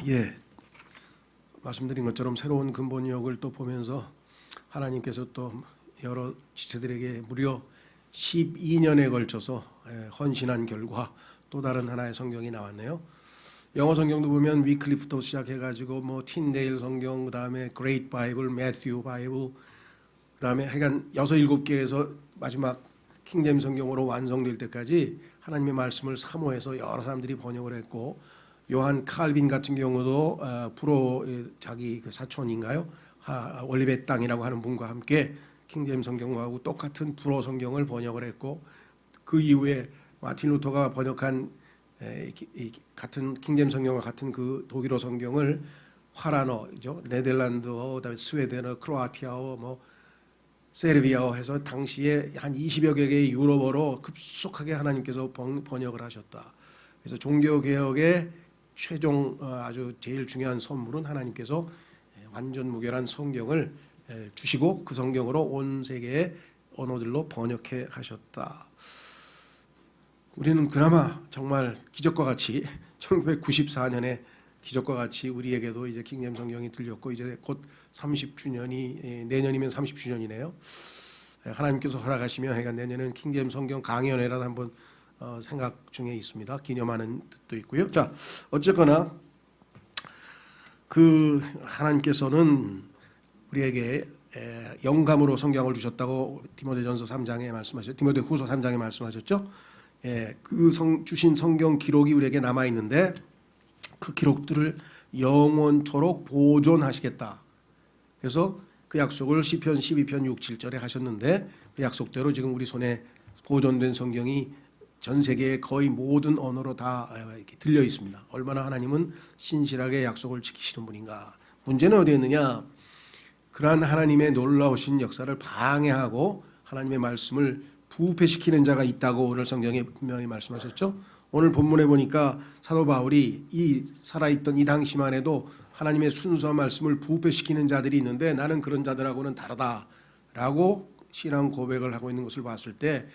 예, 말씀드린 것처럼 새로운 근본역을 또 보면서 하나님께서 또 여러 지체들에게 무려 12년에 걸쳐서 헌신한 결과 또 다른 하나의 성경이 나왔네요. 영어 성경도 보면 위클리프부터 시작해가지고 뭐 틴데일 성경, 그다음에 그레이트 바이블, 매튜 바이블, 그다음에 하여간 6-7개에서 마지막 킹제임 성경으로 완성될 때까지 하나님의 말씀을 사모해서 여러 사람들이 번역을 했고, 요한 칼빈 같은 경우도 프로 자기 그 사촌인가요? 올리베 땅이라고 하는 분과 함께 킹제임 성경하고 똑같은 불어 성경을 번역을 했고, 그 이후에 마틴 루터가 번역한 같은 킹제임 성경과 같은 그 독일어 성경을 화란어죠, 네덜란드어, 그다음에 스웨덴어, 크로아티아어, 뭐 세르비아어 해서 당시에 한 20여 개의 유럽어로 급속하게 하나님께서 번역을 하셨다. 그래서 종교 개혁의 최종 아주 제일 중요한 선물은 하나님께서 완전 무결한 성경을 주시고 그 성경으로 온 세계의 언어들로 번역해 하셨다. 우리는 그나마 정말 기적과 같이 1994년에 기적과 같이 우리에게도 이제 킹제임 성경이 들렸고, 이제 곧 30주년이 내년이면 30주년이네요. 하나님께서 허락하시면 해가 내년은 킹제임 성경 강연회라도 한번 생각 중에 있습니다. 기념하는 뜻도 있고요. 자, 어쨌거나 그 하나님께서는 우리에게 영감으로 성경을 주셨다고 디모데전서 3장에 말씀하셨죠. 디모데후서 3장에 말씀하셨죠. 그 주신 성경 기록이 우리에게 남아 있는데 그 기록들을 영원토록 보존하시겠다. 그래서 그 약속을 시편 12편 6, 7절에 하셨는데 그 약속대로 지금 우리 손에 보존된 성경이 전 세계의 거의 모든 언어로 다 이렇게 들려 있습니다. 얼마나 하나님은 신실하게 약속을 지키시는 분인가. 문제는 어디에 있느냐? 그러한 하나님의 놀라우신 역사를 방해하고 하나님의 말씀을 부패시키는 자가 있다고 오늘 성경에 분명히 말씀하셨죠. 오늘 본문에 보니까 사도 바울이 이 살아있던 이 당시만 해도 하나님의 순수한 말씀을 부패시키는 자들이 있는데 나는 그런 자들하고는 다르다라고 신앙 고백을 하고 있는 것을 봤을 때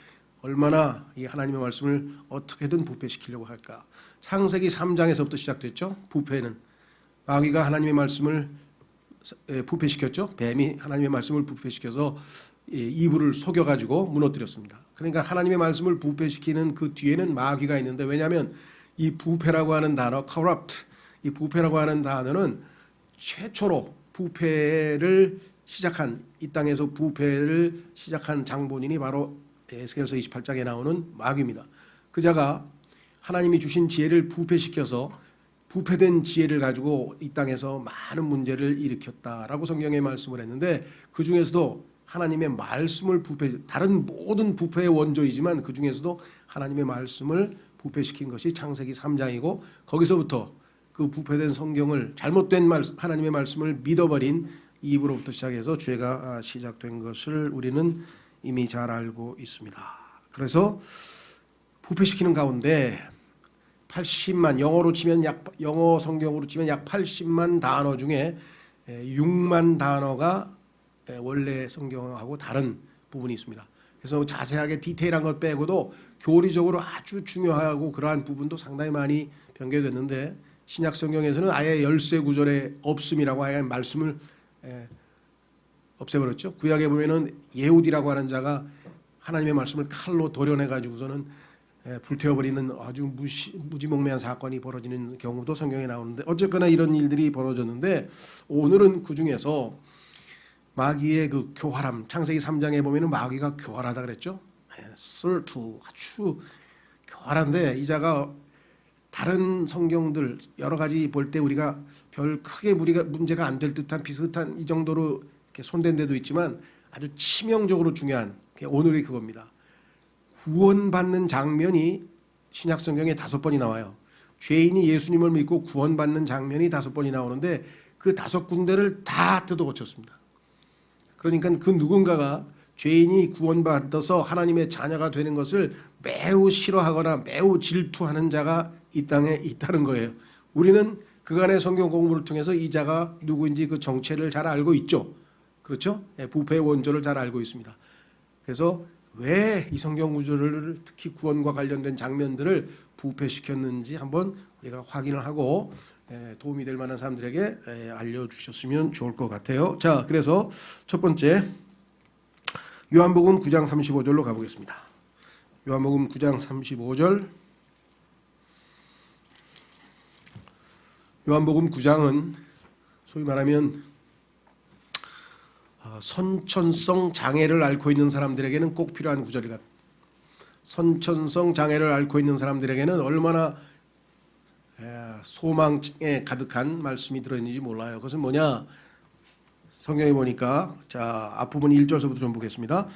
얼마나 이 하나님의 말씀을 어떻게든 부패시키려고 할까. 창세기 3장에서부터 시작됐죠. 부패는 마귀가 하나님의 말씀을 부패시켰죠. 뱀이 하나님의 말씀을 부패시켜서 이브를 속여가지고 무너뜨렸습니다. 그러니까 하나님의 말씀을 부패시키는 그 뒤에는 마귀가 있는데, 왜냐하면 이 부패라고 하는 단어, corrupt, 이 부패라고 하는 단어는 최초로 부패를 시작한, 이 땅에서 부패를 시작한 장본인이 바로 에스겔서 28장에 나오는 마귀입니다. 그 자가 하나님이 주신 지혜를 부패시켜서 부패된 지혜를 가지고 이 땅에서 많은 문제를 일으켰다라고 성경에 말씀을 했는데, 그 중에서도 하나님의 말씀을 다른 모든 부패의 원조이지만 그 중에서도 하나님의 말씀을 부패시킨 것이 창세기 3장이고, 거기서부터 그 부패된 성경을 잘못된 하나님의 말씀을 믿어버린 이브로부터 시작해서 죄가 시작된 것을 우리는 이미 잘 알고 있습니다. 그래서 부패시키는 가운데 80만, 영어 성경으로 치면 약 80만 단어 중에 6만 단어가 원래 성경하고 다른 부분이 있습니다. 그래서 자세하게 디테일한 것 빼고도 교리적으로 아주 중요하고 그러한 부분도 상당히 많이 변경됐는데, 신약 성경에서는 아예 열세 구절의 없음이라고 아예 말씀을 없애버렸죠. 구약에 보면은 예후디라고 하는 자가 하나님의 말씀을 칼로 도려내 가지고서는 불태워버리는 아주 무지몽매한 사건이 벌어지는 경우도 성경에 나오는데, 어쨌거나 이런 일들이 벌어졌는데, 오늘은 그 중에서 마귀의 그 교활함, 창세기 3장에 보면은 마귀가 교활하다 그랬죠. 설투, 아주 교활한데, 이 자가 다른 성경들 여러 가지 볼 때 우리가 별 크게 문제가 안 될 듯한 비슷한 이 정도로 이렇게 손댄 데도 있지만 아주 치명적으로 중요한 게 오늘의 그겁니다. 구원받는 장면이 신약 성경에 5번이 나와요. 죄인이 예수님을 믿고 구원받는 장면이 5번이 나오는데 그 5군데를 다 뜯어 고쳤습니다. 그러니까 그 누군가가 죄인이 구원받아서 하나님의 자녀가 되는 것을 매우 싫어하거나 매우 질투하는 자가 이 땅에 있다는 거예요. 우리는 그간의 성경 공부를 통해서 이 자가 누구인지 그 정체를 잘 알고 있죠. 그렇죠? 부패의 원조를 잘 알고 있습니다. 그래서 왜 이 성경 구절을 특히 구원과 관련된 장면들을 부패시켰는지 한번 우리가 확인을 하고, 도움이 될 만한 사람들에게 알려주셨으면 좋을 것 같아요. 자, 그래서 첫 번째 요한복음 9장 35절로 가보겠습니다. 요한복음 9장 35절. 요한복음 9장은 소위 말하면 선천성 장애를 앓고 있는 사람들에게는 꼭 필요한 구절이다. 선천성 장애를 앓고 있는 사람들에게는 얼마나 소망에 가득한 말씀이 들어있는지 몰라요. 그것은 뭐냐? 성경에 보니까 자, 앞부분 1절서부터 좀 보겠습니다.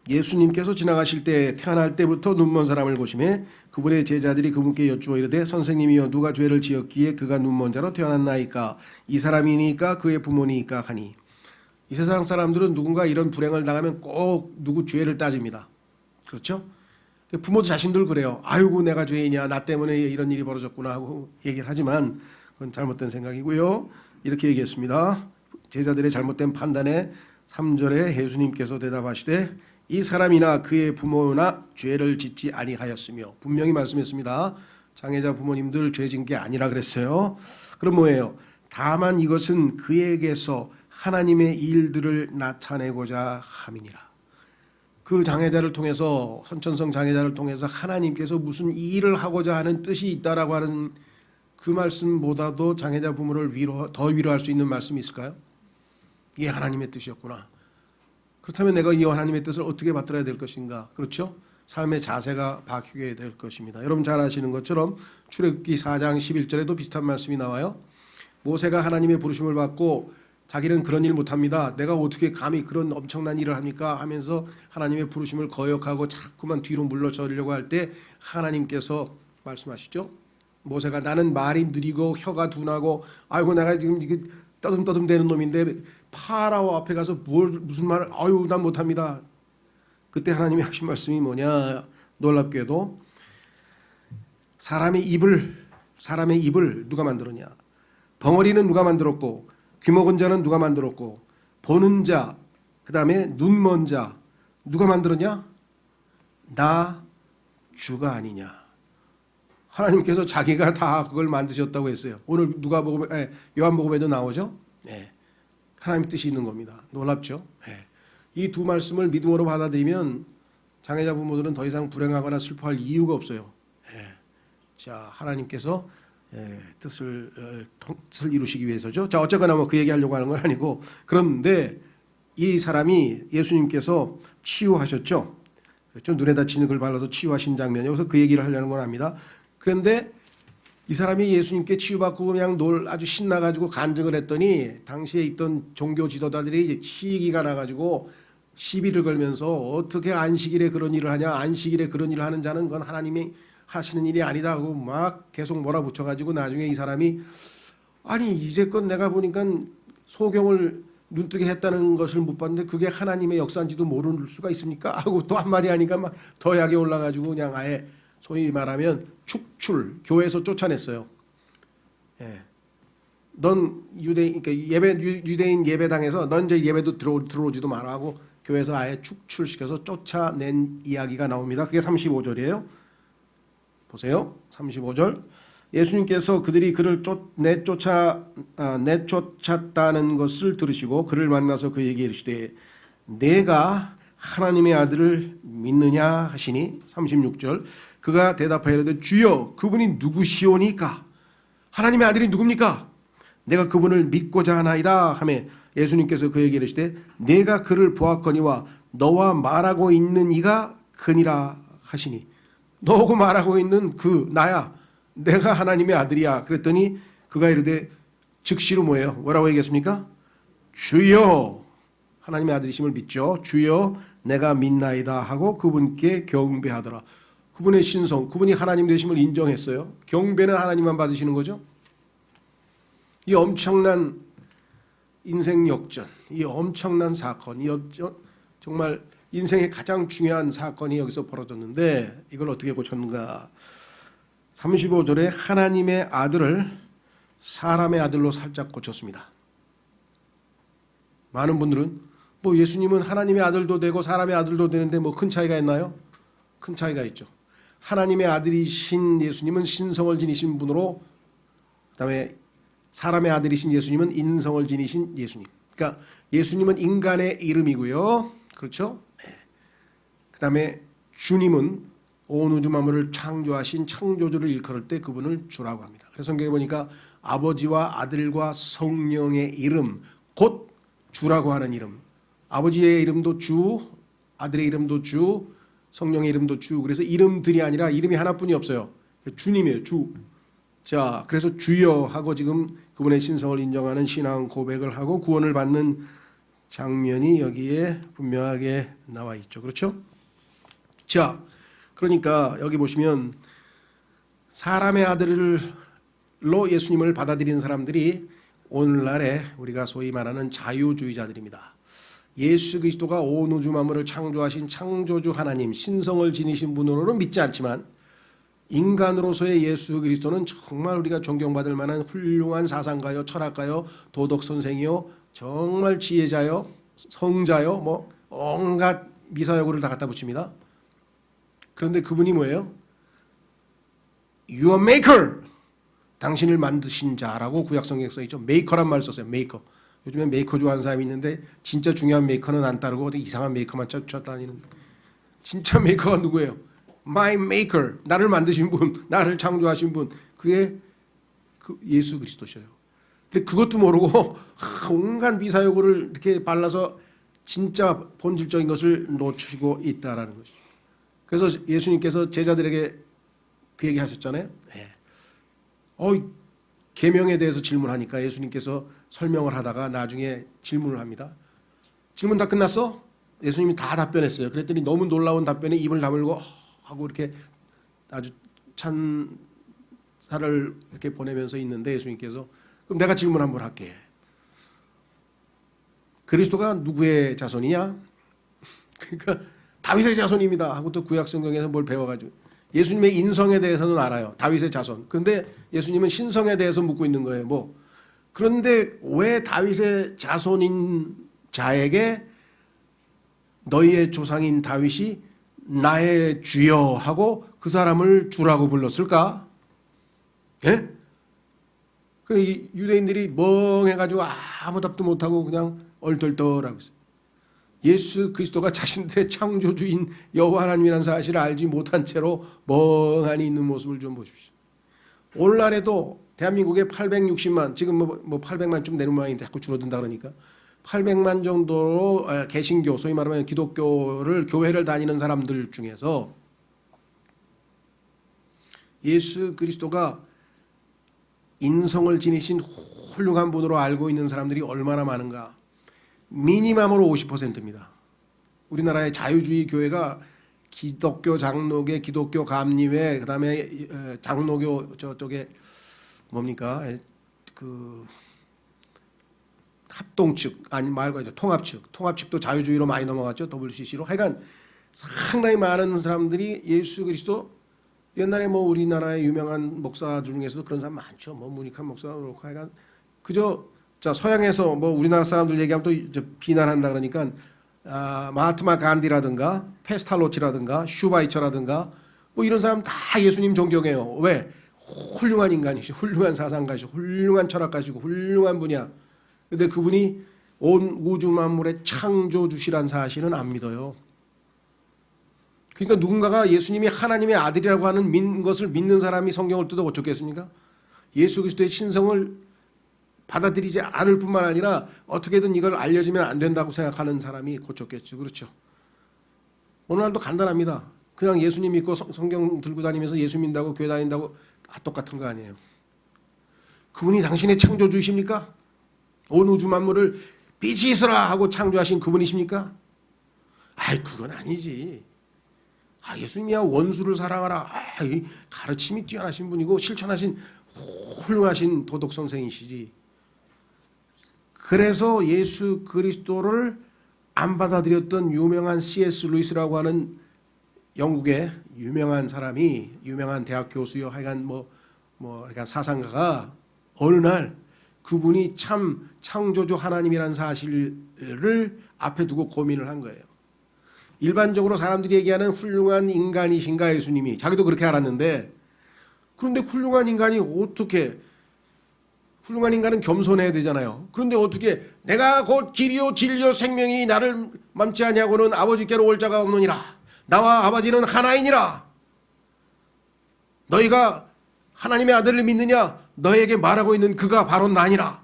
예수님께서 지나가실 때 태어날 때부터 눈먼 사람을 보시매 그분의 제자들이 그분께 여쭈어 이르되 선생님이여 누가 죄를 지었기에 그가 눈먼 자로 태어났나이까 이 사람이니까 그의 부모니까 하니. 이 세상 사람들은 누군가 이런 불행을 당하면 꼭 누구 죄를 따집니다. 그렇죠? 부모도 자신들 그래요. 아이고 내가 죄인이야. 나 때문에 이런 일이 벌어졌구나 하고 얘기를 하지만 그건 잘못된 생각이고요. 이렇게 얘기했습니다. 제자들의 잘못된 판단에 3절에 예수님께서 대답하시되 이 사람이나 그의 부모나 죄를 짓지 아니하였으며 분명히 말씀했습니다. 장애자 부모님들 죄 진 게 아니라 그랬어요. 그럼 뭐예요? 다만 이것은 그에게서 하나님의 일들을 나타내고자 함이니라. 그 장애자를 통해서 선천성 장애자를 통해서 하나님께서 무슨 일을 하고자 하는 뜻이 있다라고 하는 그 말씀보다도 장애자 부모를 더 위로할 수 있는 말씀이 있을까요? 이게 하나님의 뜻이었구나. 그렇다면 내가 이 하나님의 뜻을 어떻게 받들어야 될 것인가? 그렇죠? 삶의 자세가 바뀌게 될 것입니다. 여러분 잘 아시는 것처럼 출애굽기 4장 11절에도 비슷한 말씀이 나와요. 모세가 하나님의 부르심을 받고 자기는 그런 일 못합니다. 내가 어떻게 감히 그런 엄청난 일을 합니까? 하면서 하나님의 부르심을 거역하고 자꾸만 뒤로 물러서려고 할 때 하나님께서 말씀하시죠. 모세가 나는 말이 느리고 혀가 둔하고 아이고 내가 지금 이게 떠듬떠듬 되는 놈인데 파라오 앞에 가서 무슨 말을 아유 난 못합니다. 그때 하나님이 하신 말씀이 뭐냐? 놀랍게도 사람의 입을 누가 만들었냐? 벙어리는 누가 만들었고 귀먹은 자는 누가 만들었고 보는 자 그다음에 눈먼 자 누가 만들었냐? 나 주가 아니냐? 하나님께서 자기가 다 그걸 만드셨다고 했어요. 오늘 요한복음에도 나오죠. 네. 하나님 뜻이 있는 겁니다. 놀랍죠? 네. 이 두 말씀을 믿음으로 받아들이면 장애자 부모들은 더 이상 불행하거나 슬퍼할 이유가 없어요. 네. 자, 하나님께서 뜻을 이루시기 위해서죠. 자, 어쨌거나 뭐 그 얘기하려고 하는 건 아니고 그런데 이 사람이 예수님께서 치유하셨죠. 그렇죠? 눈에 다치는 걸 발라서 치유하신 장면. 여기서 그 얘기를 하려는 건 아닙니다. 그런데 이 사람이 예수님께 치유받고 그냥 아주 신나가지고 간증을 했더니 당시에 있던 종교 지도자들이 시기가 나가지고 시비를 걸면서 어떻게 안식일에 그런 일을 하냐, 안식일에 그런 일을 하는 자는 그건 하나님이 하시는 일이 아니다 하고 막 계속 몰아붙여가지고 나중에 이 사람이 아니 이제껏 내가 보니까 소경을 눈뜨게 했다는 것을 못 봤는데 그게 하나님의 역사인지도 모를 수가 있습니까? 하고 또 한마디 하니까 막 더 약에 올라가지고 그냥 아예 소위 말하면 축출 교회에서 쫓아냈어요. 예. 넌 그러니까 유대인 예배당에서 넌 이제 예배도 들어오지도 마라 하고 교회에서 아예 축출시켜서 쫓아낸 이야기가 나옵니다. 그게 35절이에요. 보세요. 35절. 예수님께서 그들이 그를 내쫓았다는 것을 들으시고 그를 만나서 그에게 이르시되 내가 하나님의 아들을 믿느냐 하시니 36절. 그가 대답하여 이르되 주여 그분이 누구시오니까? 하나님의 아들이 누굽니까? 내가 그분을 믿고자 하나이다 하매 예수님께서 그에게 이르시되 내가 그를 보았거니와 너와 말하고 있는 이가 그니라 하시니 너하고 말하고 있는 그 나야. 내가 하나님의 아들이야. 그랬더니 그가 이르되 즉시로 뭐예요? 뭐라고 얘기했습니까? 주여 하나님의 아들이심을 믿죠. 주여 내가 믿나이다 하고 그분께 경배하더라. 그분의 신성, 그분이 하나님 되심을 인정했어요. 경배는 하나님만 받으시는 거죠. 이 엄청난 인생 역전, 이 엄청난 사건, 정말 인생의 가장 중요한 사건이 여기서 벌어졌는데 이걸 어떻게 고쳤는가? 35절에 하나님의 아들을 사람의 아들로 살짝 고쳤습니다. 많은 분들은 뭐 예수님은 하나님의 아들도 되고 사람의 아들도 되는데 뭐 큰 차이가 있나요? 큰 차이가 있죠. 하나님의 아들이신 예수님은 신성을 지니신 분으로 그다음에 사람의 아들이신 예수님은 인성을 지니신 예수님. 그러니까 예수님은 인간의 이름이고요. 그렇죠? 그다음에 주님은 온 우주 만물을 창조하신 창조주를 일컬을 때 그분을 주라고 합니다. 그래서 성경에 보니까 아버지와 아들과 성령의 이름 곧 주라고 하는 이름. 아버지의 이름도 주, 아들의 이름도 주, 성령의 이름도 주. 그래서 이름들이 아니라 이름이 하나뿐이 없어요. 주님이에요. 주. 자, 그래서 주여 하고 지금 그분의 신성을 인정하는 신앙 고백을 하고 구원을 받는 장면이 여기에 분명하게 나와 있죠. 그렇죠? 자, 그러니까 여기 보시면 사람의 아들로 예수님을 받아들이는 사람들이 오늘날에 우리가 소위 말하는 자유주의자들입니다. 예수 그리스도가 온 우주 만물을 창조하신 창조주 하나님, 신성을 지니신 분으로는 믿지 않지만 인간으로서의 예수 그리스도는 정말 우리가 존경받을 만한 훌륭한 사상가요, 철학가요, 도덕 선생이요, 정말 지혜자요, 성자요, 뭐 온갖 미사여구를 다 갖다 붙입니다. 그런데 그분이 뭐예요? Your maker, 당신을 만드신 자라고 구약성경에 써있죠. 메이커란 말을 썼어요. 메이커. 요즘에 메이커 좋아하는 사람이 있는데 진짜 중요한 메이커는 안 따르고 어디 이상한 메이커만 쫓아다니는. 진짜 메이커가 누구예요? My maker, 나를 만드신 분, 나를 창조하신 분, 그게 그 예수 그리스도셔요. 근데 그것도 모르고 온갖 미사여구를 이렇게 발라서 진짜 본질적인 것을 놓치고 있다라는 것이죠. 그래서 예수님께서 제자들에게 그 얘기 하셨잖아요. 계명에 대해서 질문하니까 예수님께서 설명을 하다가 나중에 질문을 합니다. 질문 다 끝났어? 예수님이 다 답변했어요. 그랬더니 너무 놀라운 답변에 입을 다물고 하고 이렇게 아주 찬사를 이렇게 보내면서 있는데 예수님께서 그럼 내가 질문 한번 할게. 그리스도가 누구의 자손이냐? 그러니까 다윗의 자손입니다 하고 또 구약 성경에서 뭘 배워가지고 예수님의 인성에 대해서는 알아요. 다윗의 자손. 그런데 예수님은 신성에 대해서 묻고 있는 거예요. 뭐 그런데 왜 다윗의 자손인 자에게 너희의 조상인 다윗이 나의 주여 하고 그 사람을 주라고 불렀을까? 예? 그 유대인들이 멍해가지고 아무 답도 못하고 그냥 얼떨떨하고 있어요. 예수 그리스도가 자신들의 창조주인 여호와 하나님이라는 사실을 알지 못한 채로 멍하니 있는 모습을 좀 보십시오. 오늘날에도 대한민국에 860만, 지금 뭐 800만 좀 되는 모양인데 자꾸 줄어든다 그러니까 800만 정도로 개신교, 소위 말하면 기독교를 교회를 다니는 사람들 중에서 예수 그리스도가 인성을 지니신 훌륭한 분으로 알고 있는 사람들이 얼마나 많은가? 미니멈으로 50%입니다. 우리나라의 자유주의 교회가 기독교 장로교, 기독교 감리회, 그다음에 장로교 저쪽에 뭡니까? 그 합동 측 아니 말고 통합 측, 통합 측도 자유주의로 많이 넘어갔죠. WCC로. 하여간 상당히 많은 사람들이 예수 그리스도 옛날에 뭐 우리나라의 유명한 목사 중에서도 그런 사람 많죠. 뭐 문익한 목사가 그렇고 하여간 그저 자 서양에서 뭐 우리나라 사람들 얘기하면 또 이제 비난한다 그러니까 마하트마 간디라든가 페스탈로치라든가 슈바이처라든가 뭐 이런 사람 다 예수님 존경해요. 왜? 훌륭한 인간이시고 훌륭한 사상가시고 훌륭한 철학가시고 훌륭한 분이야. 근데 그분이 온 우주 만물의 창조주시란 사실은 안 믿어요. 그러니까 누군가가 예수님이 하나님의 아들이라고 하는 것을 믿는 사람이 성경을 뜯어 고쳤겠습니까? 예수 그리스도의 신성을 받아들이지 않을 뿐만 아니라 어떻게든 이걸 알려지면 안 된다고 생각하는 사람이 고쳤겠죠. 그렇죠. 오늘날도 간단합니다. 그냥 예수님 믿고 성경 들고 다니면서 예수 믿는다고 교회 다닌다고 다 똑같은 거 아니에요. 그분이 당신의 창조주이십니까? 온 우주 만물을 빛이 있으라 하고 창조하신 그분이십니까? 아이 그건 아니지. 예수님이야 원수를 사랑하라. 이 가르침이 뛰어나신 분이고 실천하신 훌륭하신 도덕 선생이시지. 그래서 예수 그리스도를 안 받아들였던 유명한 C.S. 루이스라고 하는 영국의 유명한 사람이 유명한 대학 교수요 하여간 하여간 사상가가 어느 날 그분이 참 창조주 하나님이라는 사실을 앞에 두고 고민을 한 거예요. 일반적으로 사람들이 얘기하는 훌륭한 인간이신가 예수님이 자기도 그렇게 알았는데 그런데 훌륭한 인간이 어떻게 훌륭한 인간은 겸손해야 되잖아요. 그런데 어떻게 내가 곧 길이요 진리요 생명이 나를 맘지 아니하고는 아버지께로 올 자가 없느니라. 나와 아버지는 하나이니라. 너희가 하나님의 아들을 믿느냐? 너에게 말하고 있는 그가 바로 나니라.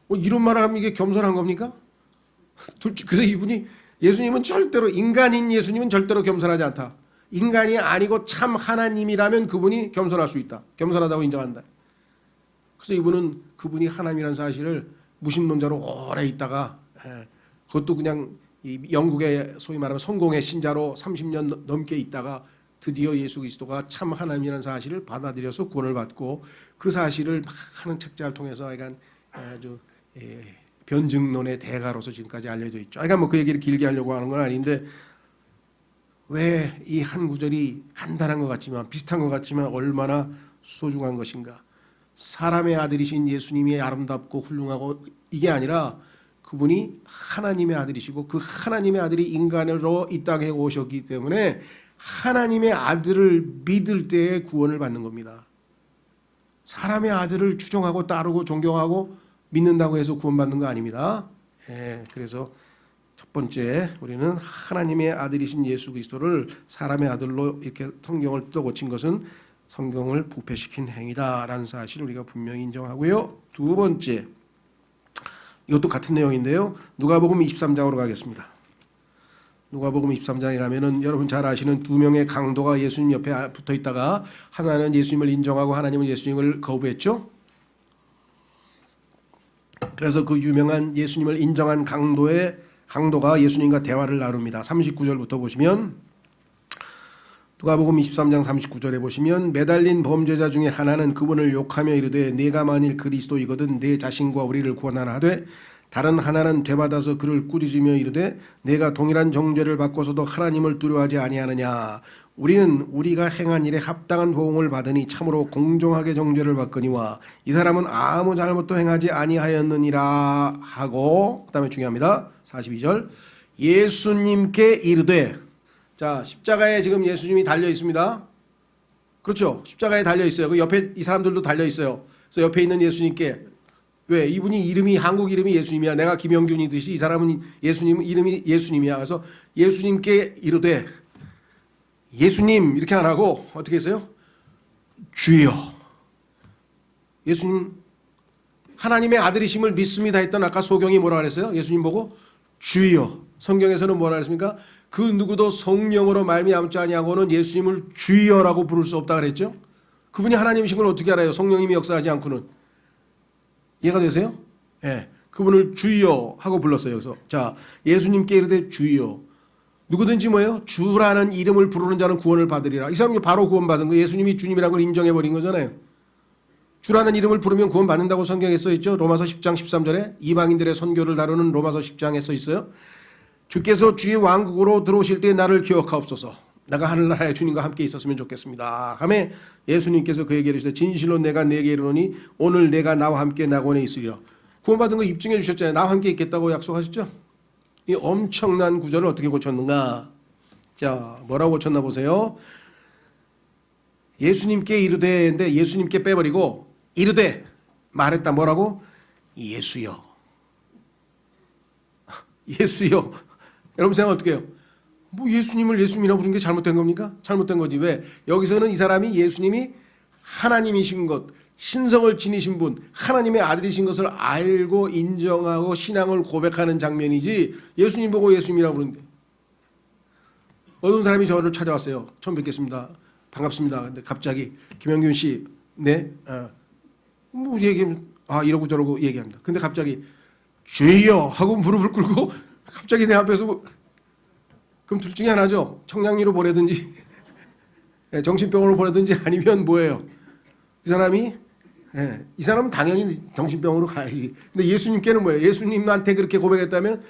이런 말을 하면 이게 겸손한 겁니까? 그래서 이분이 예수님은 절대로 인간인 예수님은 절대로 겸손하지 않다. 인간이 아니고 참 하나님이라면 그분이 겸손할 수 있다. 겸손하다고 인정한다. 그래서 이분은 그분이 하나님이라는 사실을 무신론자로 오래 있다가 그것도 그냥 영국의 소위 말하면 성공의 신자로 30년 넘게 있다가 드디어 예수 그리스도가 참 하나님이라는 사실을 받아들여서 구원을 받고 그 사실을 많은 책자를 통해서 약간 아주 변증론의 대가로서 지금까지 알려져 있죠. 그러니까 뭐 그 얘기를 길게 하려고 하는 건 아닌데 왜 이 한 구절이 간단한 것 같지만 비슷한 것 같지만 얼마나 소중한 것인가. 사람의 아들이신 예수님이 아름답고 훌륭하고 이게 아니라 그분이 하나님의 아들이시고 그 하나님의 아들이 인간으로 이 땅에 오셨기 때문에 하나님의 아들을 믿을 때에 구원을 받는 겁니다. 사람의 아들을 추종하고 따르고 존경하고 믿는다고 해서 구원받는 거 아닙니다. 그래서 첫 번째 우리는 하나님의 아들이신 예수 그리스도를 사람의 아들로 이렇게 성경을 또 고친 것은 성경을 부패시킨 행위다라는 사실을 우리가 분명히 인정하고요. 두 번째, 이것도 같은 내용인데요. 누가복음 23장으로 가겠습니다. 누가복음 23장에 가면은 여러분 잘 아시는 두 명의 강도가 예수님 옆에 붙어 있다가 하나는 예수님을 인정하고 하나님은 예수님을 거부했죠. 그래서 그 유명한 예수님을 인정한 강도가 예수님과 대화를 나눕니다. 39절부터 보시면 누가복음 23장 39절에 보시면 매달린 범죄자 중에 하나는 그분을 욕하며 이르되 네가 만일 그리스도이거든 내 자신과 우리를 구원하라 하되 다른 하나는 되받아서 그를 꾸짖으며 이르되 내가 동일한 정죄를 받고서도 하나님을 두려워하지 아니하느냐. 우리는 우리가 행한 일에 합당한 보응을 받으니 참으로 공정하게 정죄를 받거니와 이 사람은 아무 잘못도 행하지 아니하였느니라 하고 그다음에 중요합니다. 42절 예수님께 이르되 자 십자가에 지금 예수님이 달려 있습니다. 그렇죠? 십자가에 달려 있어요. 그 옆에 이 사람들도 달려 있어요. 그래서 옆에 있는 예수님께 왜 이분이 이름이 한국 이름이 예수님이야. 내가 김영균이듯이 이 사람은 예수님 이름이 예수님이야. 그래서 예수님께 이르되 예수님 이렇게 안 하고 어떻게 했어요? 주여. 예수님 하나님의 아들이심을 믿습니다 했던 아까 소경이 뭐라 그랬어요? 예수님 보고 주여. 성경에서는 뭐라 그랬습니까? 그 누구도 성령으로 말미암지 아니하고는 예수님을 주여라고 부를 수 없다 그랬죠. 그분이 하나님이신 걸 어떻게 알아요? 성령님이 역사하지 않고는. 이해가 되세요? 예. 그분을 주여 하고 불렀어요. 그래서 자 예수님께 이르되 주여. 누구든지 뭐예요? 주라는 이름을 부르는 자는 구원을 받으리라. 이 사람이 바로 구원받은 거예요. 예수님이 주님이라는 걸 인정해버린 거잖아요. 주라는 이름을 부르면 구원받는다고 성경에 써있죠. 로마서 10장 13절에 이방인들의 선교를 다루는 로마서 10장에 써있어요. 주께서 주의 왕국으로 들어오실 때 나를 기억하옵소서. 내가 하늘나라의 주님과 함께 있었으면 좋겠습니다. 하매 예수님께서 그에게 이르시되 진실로 내가 네게 이르노니 오늘 내가 나와 함께 낙원에 있으리라. 구원받은 거 입증해 주셨잖아요. 나와 함께 있겠다고 약속하셨죠. 이 엄청난 구절을 어떻게 고쳤는가. 자 뭐라고 고쳤나 보세요. 예수님께 이르되인데 예수님께 빼버리고 이르되 말했다. 뭐라고? 예수여. 예수여. 여러분 생각 어떻게 해요? 뭐 예수님을 예수님이라고 부르는 게 잘못된 겁니까? 잘못된 거지. 왜? 여기서는 이 사람이 예수님이 하나님이신 것, 신성을 지니신 분, 하나님의 아들이신 것을 알고 인정하고 신앙을 고백하는 장면이지 예수님 보고 예수님이라고 부르는데 어떤 사람이 저를 찾아왔어요. 처음 뵙겠습니다. 반갑습니다. 근데 갑자기 김영균 씨, 네, 뭐 얘기하면 이러고 저러고 얘기합니다. 근데 갑자기 주여 하고 무릎을 꿇고 갑자기 내 앞에서 그럼 둘 중에 하나죠. 청량리로 보내든지 정신병원으로 보내든지 아니면 뭐예요? 이 사람은 당연히 정신병원으로 가야지. 근데 예수님께는 뭐예요? 예수님한테 그렇게 고백했다면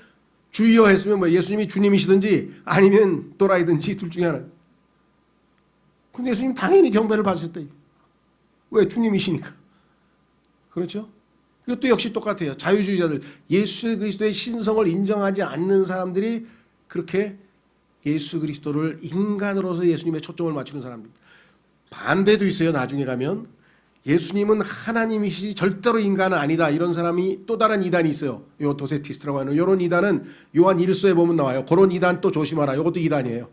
주여 했으면 뭐 예수님이 주님이시든지 아니면 또라이든지 둘 중에 하나. 근데 예수님 당연히 경배를 받으셨다. 왜? 주님이시니까. 그렇죠? 이것도 역시 똑같아요. 자유주의자들, 예수 그리스도의 신성을 인정하지 않는 사람들이 그렇게 예수 그리스도를 인간으로서 예수님의 초점을 맞추는 사람들. 반대도 있어요. 나중에 가면 예수님은 하나님이시지 절대로 인간은 아니다. 이런 사람이 또 다른 이단이 있어요. 요 도세티스트라고 하는 요런 이단은 요한 1서에 보면 나와요. 그런 이단 또 조심하라. 요것도 이단이에요.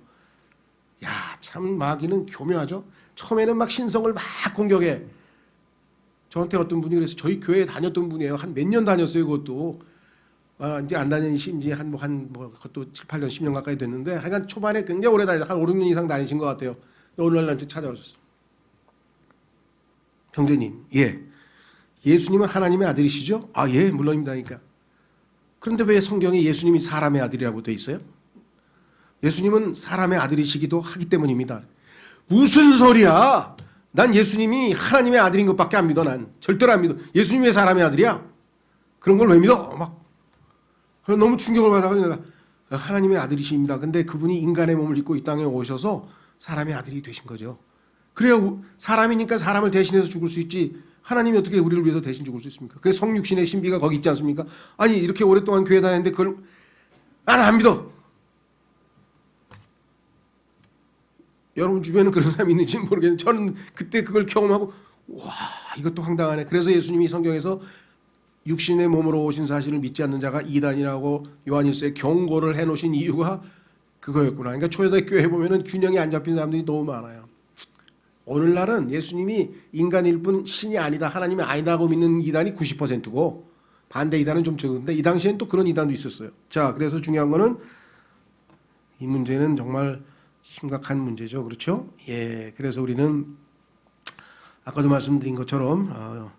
야, 참 마귀는 교묘하죠. 처음에는 막 신성을 막 공격해. 저한테 어떤 분이 그래서 저희 교회에 다녔던 분이에요. 한 몇 년 다녔어요. 그것도. 이제 안 다니신 지 그것도 7, 8년, 10년 가까이 됐는데 하여간 초반에 굉장히 오래 다녔어요. 한 5, 6년 이상 다니신 것 같아요. 오늘날 나한테 찾아오셨어요. 형제님, 예. 예수님은 하나님의 아들이시죠? 아, 예, 물론입니다니까. 그런데 왜 성경에 예수님이 사람의 아들이라고 돼 있어요? 예수님은 사람의 아들이시기도 하기 때문입니다. 무슨 소리야? 난 예수님이 하나님의 아들인 것밖에 안 믿어. 난 절대로 안 믿어. 예수님이 왜 사람의 아들이야? 그런 걸 왜 믿어? 막 너무 충격을 받아가지고 내가 하나님의 아들이십니다. 근데 그분이 인간의 몸을 입고 이 땅에 오셔서 사람의 아들이 되신 거죠. 그래야 사람이니까 사람을 대신해서 죽을 수 있지. 하나님이 어떻게 우리를 위해서 대신 죽을 수 있습니까? 그래서 성육신의 신비가 거기 있지 않습니까? 아니 이렇게 오랫동안 교회 다녔는데 그걸 나는 안 믿어. 여러분 주변에 그런 사람이 있는지는 모르겠는데 저는 그때 그걸 경험하고 와, 이것도 황당하네. 그래서 예수님이 성경에서 육신의 몸으로 오신 사실을 믿지 않는 자가 이단이라고 요한일서에 경고를 해놓으신 이유가 그거였구나. 그러니까 초대교회 보면은 균형이 안 잡힌 사람들이 너무 많아요. 오늘날은 예수님이 인간일 뿐 신이 아니다, 하나님이 아니다고 믿는 이단이 90%고 반대 이단은 좀 적은데 이 당시엔 또 그런 이단도 있었어요. 자, 그래서 중요한 거는 이 문제는 정말 심각한 문제죠. 그렇죠? 예, 그래서 우리는 아까도 말씀드린 것처럼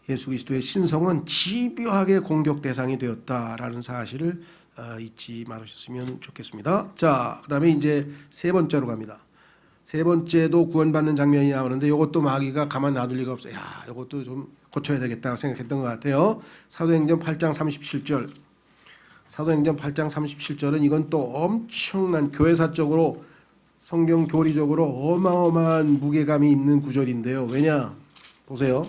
예수 그리스도의 신성은 집요하게 공격 대상이 되었다라는 사실을 잊지 말으셨으면 좋겠습니다. 자, 그다음에 이제 세 번째로 갑니다. 세 번째도 구원받는 장면이 나오는데 이것도 마귀가 가만 놔둘 리가 없어요. 야, 이것도 좀 고쳐야 되겠다 생각했던 것 같아요. 사도행전 8장 37절. 사도행전 8장 37절은 이건 또 엄청난 교회사적으로 성경 교리적으로 어마어마한 무게감이 있는 구절인데요. 왜냐? 보세요.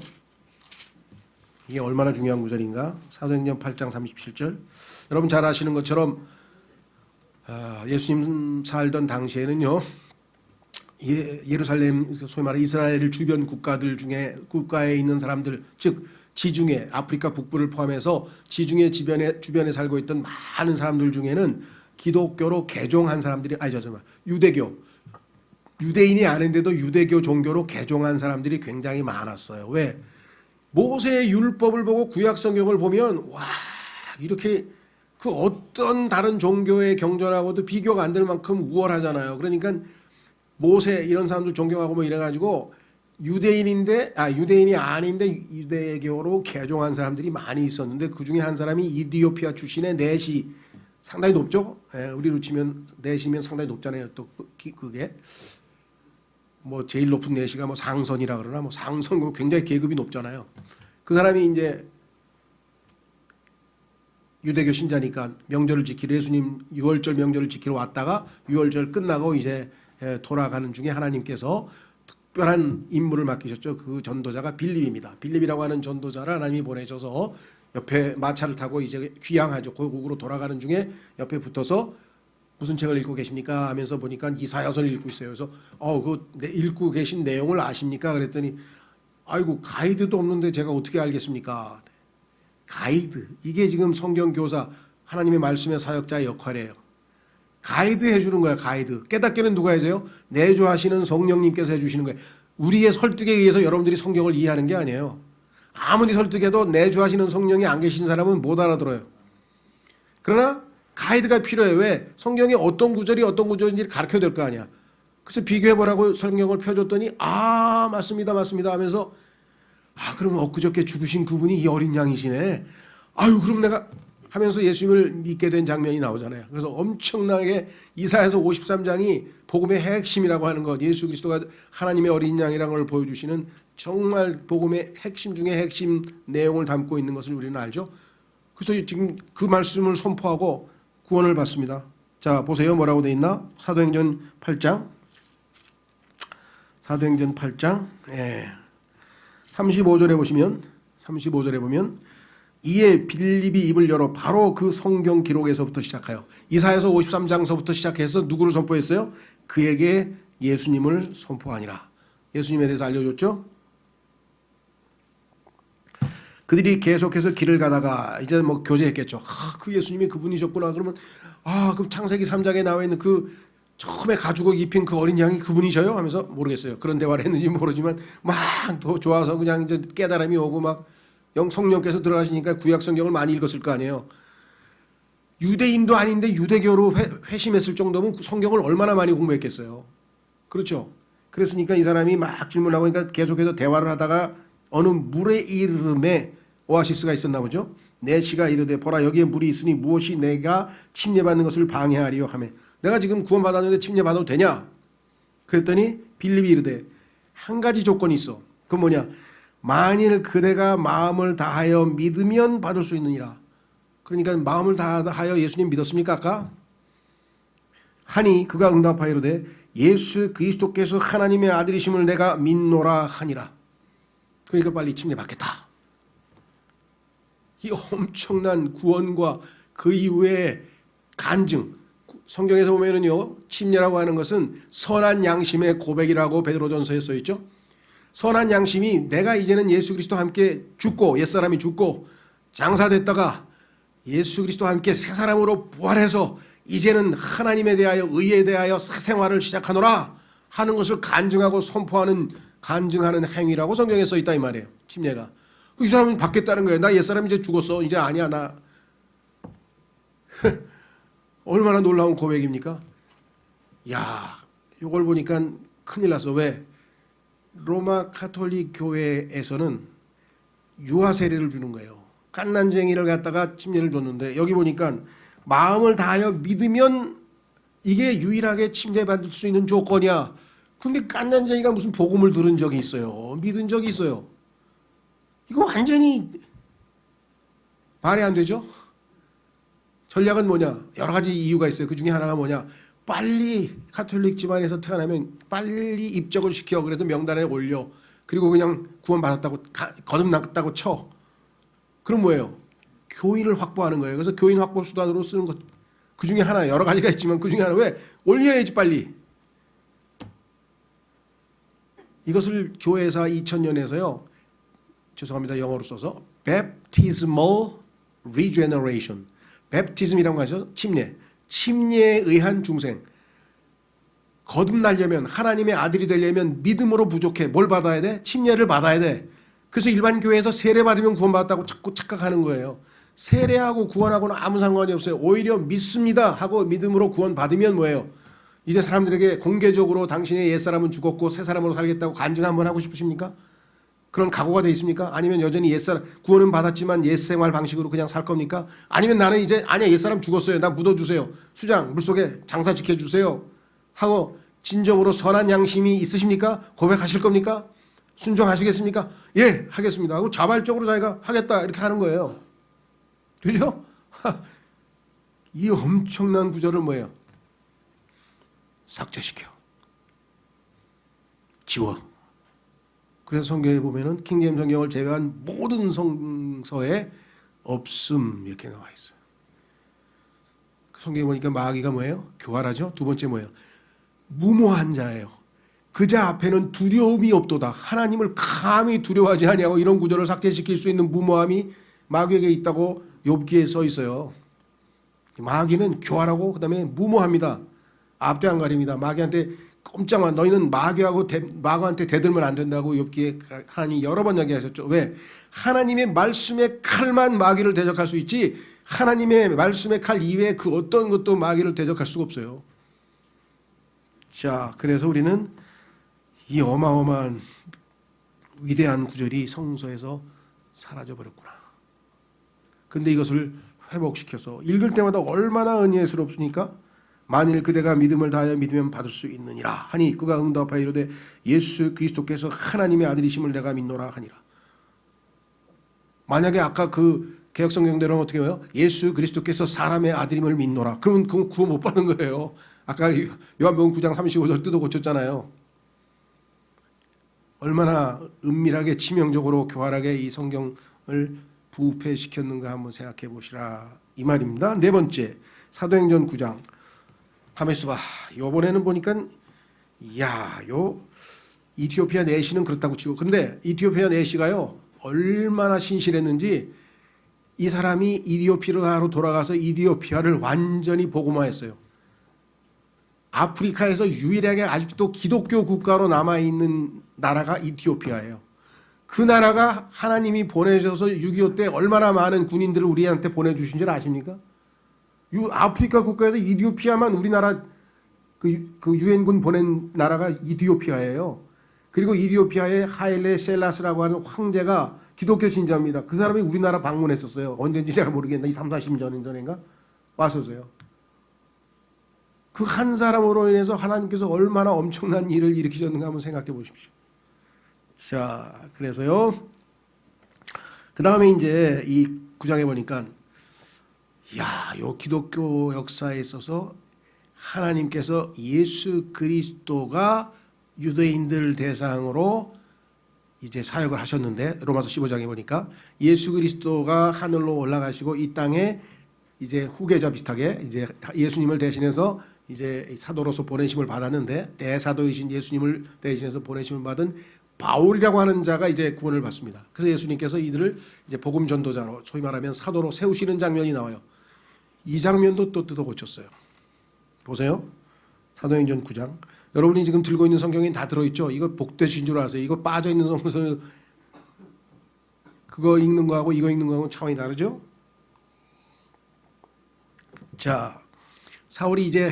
이게 얼마나 중요한 구절인가? 사도행전 8장 37절. 여러분 잘 아시는 것처럼 예수님 살던 당시에는요. 예루살렘 소위 말해 이스라엘 주변 국가들 중에 국가에 있는 사람들 즉 지중해 아프리카 북부를 포함해서 지중해 주변에 살고 있던 많은 사람들 중에는 기독교로 개종한 사람들이 유대인이 아닌데도 유대교 종교로 개종한 사람들이 굉장히 많았어요. 왜? 모세의 율법을 보고 구약 성경을 보면 와 이렇게 그 어떤 다른 종교의 경전하고도 비교가 안 될 만큼 우월하잖아요. 그러니까 모세 이런 사람들 존경하고 뭐 이래가지고 유대인이 아닌데 유대교로 개종한 사람들이 많이 있었는데 그 중에 한 사람이 이디오피아 출신의 넷이 상당히 높죠. 우리로 치면 넷이면 상당히 높잖아요. 또 그게 뭐 제일 높은 넷이가 뭐 상선이라 그러나 뭐 상선 굉장히 계급이 높잖아요. 그 사람이 이제 유대교 신자니까 명절을 지키러 예수님 6월절 명절을 지키러 왔다가 6월절 끝나고 이제 돌아가는 중에 하나님께서 특별한 임무를 맡기셨죠. 그 전도자가 빌립입니다. 빌립이라고 하는 전도자를 하나님이 보내셔서 옆에 마차를 타고 이제 귀향하죠. 고국으로 돌아가는 중에 옆에 붙어서 무슨 책을 읽고 계십니까? 하면서 보니까 이사야서를 읽고 있어요. 그래서 그 읽고 계신 내용을 아십니까? 그랬더니 아이고 가이드도 없는데 제가 어떻게 알겠습니까? 가이드 이게 지금 성경 교사 하나님의 말씀의 사역자의 역할이에요. 가이드 해주는 거야. 가이드. 깨닫게는 누가 해줘요? 내주하시는 성령님께서 해주시는 거예요. 우리의 설득에 의해서 여러분들이 성경을 이해하는 게 아니에요. 아무리 설득해도 내주하시는 성령이 안 계신 사람은 못 알아들어요. 그러나 가이드가 필요해. 왜? 성경에 어떤 구절이 어떤 구절인지 가르쳐야 될 거 아니야. 그래서 비교해보라고 성경을 펴줬더니 맞습니다 하면서 그럼 엊그저께 죽으신 그분이 이 어린 양이시네. 그럼 내가 하면서 예수님을 믿게 된 장면이 나오잖아요. 그래서 엄청나게 이사야서 53장이 복음의 핵심이라고 하는 것, 예수 그리스도가 하나님의 어린 양이라는 걸 보여주시는 정말 복음의 핵심 중에 핵심 내용을 담고 있는 것을 우리는 알죠. 그래서 지금 그 말씀을 선포하고 구원을 받습니다. 자, 보세요. 뭐라고 돼 있나? 사도행전 8장 35절에 보면 이에 빌립이 입을 열어 바로 그 성경 기록에서부터 시작해요. 이사야서 53장서부터 시작해서 누구를 선포했어요? 그에게 예수님을 선포하니라. 예수님에 대해서 알려줬죠. 그들이 계속해서 길을 가다가 이제 뭐 교제했겠죠. 그 예수님이 그분이셨구나. 그러면 그럼 창세기 3장에 나와 있는 그 처음에 가죽을 입힌 그 어린 양이 그분이셔요? 하면서 모르겠어요. 그런 대화를 했는지 모르지만 막 더 좋아서 그냥 이제 깨달음이 오고 막 성령께서 들어가시니까 구약 성경을 많이 읽었을 거 아니에요. 유대인도 아닌데 유대교로 회심했을 정도면 성경을 얼마나 많이 공부했겠어요. 그렇죠. 그랬으니까 이 사람이 막 질문하고 그러니까 계속해서 대화를 하다가 어느 물의 이름에 오아시스가 있었나 보죠. 내 시가 이르되 보라 여기에 물이 있으니 무엇이 내가 침례받는 것을 방해하리요 하며 내가 지금 구원받았는데 침례받아도 되냐? 그랬더니 빌립이 이르되 한 가지 조건이 있어. 그건 뭐냐? 만일 그대가 마음을 다하여 믿으면 받을 수 있느니라. 그러니까 마음을 다하여 예수님 믿었습니까 아까? 하니 그가 응답하여 이르되 예수 그리스도께서 하나님의 아들이심을 내가 믿노라 하니라. 그러니까 빨리 침례 받겠다. 이 엄청난 구원과 그 이후에 간증. 성경에서 보면은요, 침례라고 하는 것은 선한 양심의 고백이라고 베드로전서에 써 있죠. 선한 양심이 내가 이제는 예수 그리스도와 함께 죽고 옛사람이 죽고 장사됐다가 예수 그리스도와 함께 새 사람으로 부활해서 이제는 하나님에 대하여 의에 대하여 새 생활을 시작하노라 하는 것을 간증하고 선포하는 간증하는 행위라고 성경에 써 있다 이 말이에요. 침례가. 이 사람은 받겠다는 거예요. 나 옛사람 이제 죽었어. 이제 아니야 나. 얼마나 놀라운 고백입니까? 야, 이걸 보니까 큰일 났어. 왜? 로마 가톨릭 교회에서는 유아 세례를 주는 거예요. 갓난쟁이를 갖다가 침례를 줬는데 여기 보니까 마음을 다하여 믿으면 이게 유일하게 침례받을 수 있는 조건이야. 근데 갓난쟁이가 무슨 복음을 들은 적이 있어요. 믿은 적이 있어요. 이거 완전히 말이 안 되죠? 전략은 뭐냐? 여러 가지 이유가 있어요. 그 중에 하나가 뭐냐? 빨리 가톨릭 집안에서 태어나면 빨리 입적을 시켜. 그래서 명단에 올려. 그리고 그냥 구원받았다고 거듭났다고 쳐. 그럼 뭐예요? 교인을 확보하는 거예요. 그래서 교인 확보 수단으로 쓰는 것. 그 중에 하나, 여러 가지가 있지만 그 중에 하나. 왜? 올려야지 빨리. 이것을 교회사 2000년에서요. 죄송합니다. 영어로 써서 Baptismal Regeneration. 베프티즘이라고 하죠. 침례. 침례에 의한 중생. 거듭나려면 하나님의 아들이 되려면 믿음으로 부족해. 뭘 받아야 돼? 침례를 받아야 돼. 그래서 일반 교회에서 세례 받으면 구원받았다고 자꾸 착각하는 거예요. 세례하고 구원하고는 아무 상관이 없어요. 오히려 믿습니다 하고 믿음으로 구원받으면 뭐예요? 이제 사람들에게 공개적으로 당신의 옛사람은 죽었고 새 사람으로 살겠다고 간증 한번 하고 싶으십니까? 그런 각오가 돼 있습니까? 아니면 여전히 옛사람 구원은 받았지만 옛생활 방식으로 그냥 살 겁니까? 아니면 나는 이제 아니야 옛사람 죽었어요. 나 묻어주세요. 수장 물속에 장사 지켜주세요. 하고 진정으로 선한 양심이 있으십니까? 고백하실 겁니까? 순종하시겠습니까? 예 하겠습니다. 하고 자발적으로 자기가 하겠다 이렇게 하는 거예요. 들려? 이 엄청난 구절을 뭐예요? 삭제시켜. 지워. 그래서 성경에 보면은 킹제임 성경을 제외한 모든 성서에 없음 이렇게 나와 있어요. 성경에 보니까 마귀가 뭐예요? 교활하죠. 두 번째 뭐예요? 무모한 자예요. 그자 앞에는 두려움이 없도다. 하나님을 감히 두려워하지 아니하고 이런 구절을 삭제시킬 수 있는 무모함이 마귀에게 있다고 욥기에 써 있어요. 마귀는 교활하고 그다음에 무모합니다. 앞뒤 안 가립니다. 마귀한테 꼼짝마 너희는 마귀한테 대들면 안 된다고 욥기에 하나님이 여러 번 이야기하셨죠. 왜? 하나님의 말씀의 칼만 마귀를 대적할 수 있지 하나님의 말씀의 칼 이외에 그 어떤 것도 마귀를 대적할 수가 없어요. 자, 그래서 우리는 이 어마어마한 위대한 구절이 성서에서 사라져버렸구나. 근데 이것을 회복시켜서 읽을 때마다 얼마나 은혜스럽습니까? 만일 그대가 믿음을 다하여 믿으면 받을 수 있느니라 하니 그가 응답하여 이르되 예수 그리스도께서 하나님의 아들이심을 내가 믿노라 하니라. 만약에 아까 그 개혁성경대로는 어떻게 해요? 예수 그리스도께서 사람의 아들임을 믿노라. 그러면 그건 구원 못 받는 거예요. 아까 요한복음 9장 35절 뜯어 고쳤잖아요. 얼마나 은밀하게 치명적으로 교활하게 이 성경을 부패시켰는가 한번 생각해 보시라 이 말입니다. 네 번째 사도행전 9장 가만 있어봐. 이번에는 보니까 요 이티오피아 내시는 그렇다고 치고 근데 이티오피아 내시가요 얼마나 신실했는지 이 사람이 이디오피아로 돌아가서 이디오피아를 완전히 복음화했어요. 아프리카에서 유일하게 아직도 기독교 국가로 남아있는 나라가 이티오피아예요. 그 나라가 하나님이 보내셔서 6.25 때 얼마나 많은 군인들을 우리한테 보내주신 줄 아십니까? 아프리카 국가에서 이티오피아만 우리나라 그 유엔군 보낸 나라가 이티오피아예요. 그리고 이티오피아의 하일레 셀라스라고 하는 황제가 기독교 신자입니다. 그 사람이 우리나라 방문했었어요. 언제인지 제가 모르겠는데 30-40년 전인가 왔었어요. 그 한 사람으로 인해서 하나님께서 얼마나 엄청난 일을 일으키셨는가 한번 생각해 보십시오. 자, 그래서요. 그 다음에 이제 이 9장에 보니까 요 기독교 역사에 있어서 하나님께서 예수 그리스도가 유대인들 대상으로 이제 사역을 하셨는데 로마서 15장에 보니까 예수 그리스도가 하늘로 올라가시고 이 땅에 이제 후계자 비슷하게 이제 예수님을 대신해서 이제 사도로서 보내심을 받았는데 대사도이신 예수님을 대신해서 보내심을 받은 바울이라고 하는 자가 이제 구원을 받습니다. 그래서 예수님께서 이들을 이제 복음 전도자로 소위 말하면 사도로 세우시는 장면이 나와요. 이 장면도 또 뜯어 고쳤어요. 보세요. 사도행전 9장. 여러분이 지금 들고 있는 성경에 다 들어있죠. 이거 복되신 줄 아세요. 이거 빠져있는 성경 그거 읽는 거하고 이거 읽는 거하고 차원이 다르죠. 자, 사울이 이제